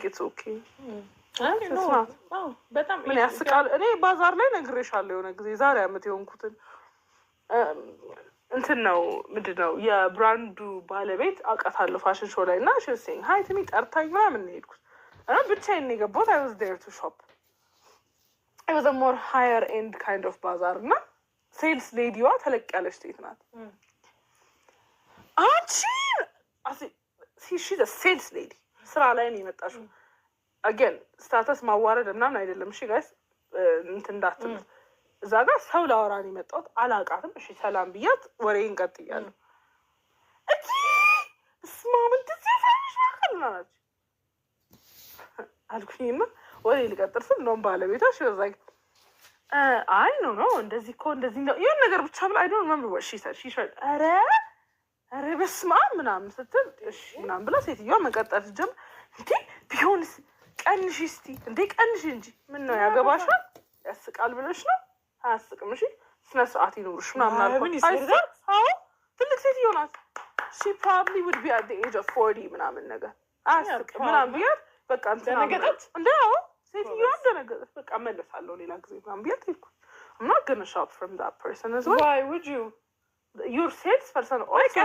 ኢትስ ኦኬ በጣም ምን ያስቃል። እኔ ባዛር ላይ ነግሬሻለሁ የሆነ ጊዜ ዛሬ አመት የሆንኩትን እንትን ነው ምንድን ነው የብራንዱ ባለቤት አውቃታለሁ ፋሽን ሾው ላይ እና ሽሴኝ ሀይ ትሚ ጠርታኝ ምናምን ነው የሄድኩት እና ብቻዬን ነው የገባሁት። አይ ዋዝ ዴር ቱ ሾፕ አይ ዋዝ ሞር ሃየር ኤንድ ካይንድ ኦፍ ባዛር እና ሴልስ ሌዲዋ ተለቅ ያለች ሴት ናት። አንቺ ሴልስ ሌዲ ስራ ላይ ነው የመጣሽው። አገን ስታተስ ማዋረድ ምናምን አይደለም። እሺ ጋይስ እንትን እንዳትሉት እዛ ጋር ሰው ላወራን የመጣሁት አላውቃትም። እሺ ሰላም ብያት ወሬን ቀጥያለሁ። እጂ ስማም እንደዚህ ፈርሽ ማከናች አልኩኝና ወሬ ልቀጥል ስል ነው ባለቤቷ ሽዛይ አይ ኖ እንደዚህ እኮ እንደዚህ ነው ይሄን ነገር ብቻ ብላ አይዶን remember what she said አረ በስማ ምናምን ስትል እሺ ምናምን ብላ ሴትዮዋ መቀጠል ጀመር። እንዴ ቢሆንስ ቀንሽ እስቲ እንዴ ቀንሽ እንጂ ምን ነው ያገባሻል ያስቃል ብለሽ ነው አያስቅም። እሺ ስነ ስርዓት ይኖርሽ ምናምን አልኩት። አዎ ትልቅ ሴትዮ ናት። she probably would be at the age of 40 ምናምን ነገር አያስቅም ምናምን ብያት በቃ እንደነገጠች እንደው ሴትዮዋ እንደነገጠች በቃ መለሳለሁ ሌላ ጊዜ ምናምን ብያት ሄድኩ። I'm not gonna shop from that person as well. Why would you? Your salesperson also